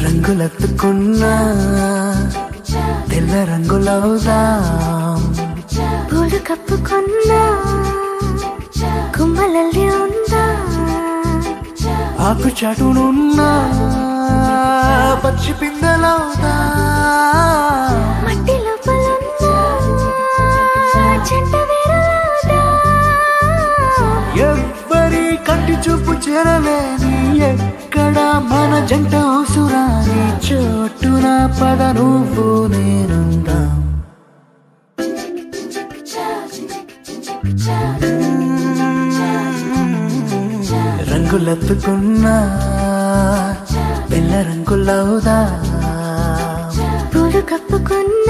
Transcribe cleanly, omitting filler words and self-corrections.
రంగులెత్తుకున్నా తెల్ల రంగులవుదాం, పూలు కప్పుకున్నా కుమ్మలల్లి ఉందా, ఆకు చాటునున్నా పచ్చి పిందెలవుదా, మట్టి లోపలున్నా చెంట వేరులవుదా, ఎవ్వరి కంటి చూపు చేరలేని ఎక్కడ మన జంట ఉసురాని చోటున పద నువ్వు నేనుందాం. రంగులెత్తుకున్నా తెల్ల రంగులవుదా, పూలు కప్పుకున్నా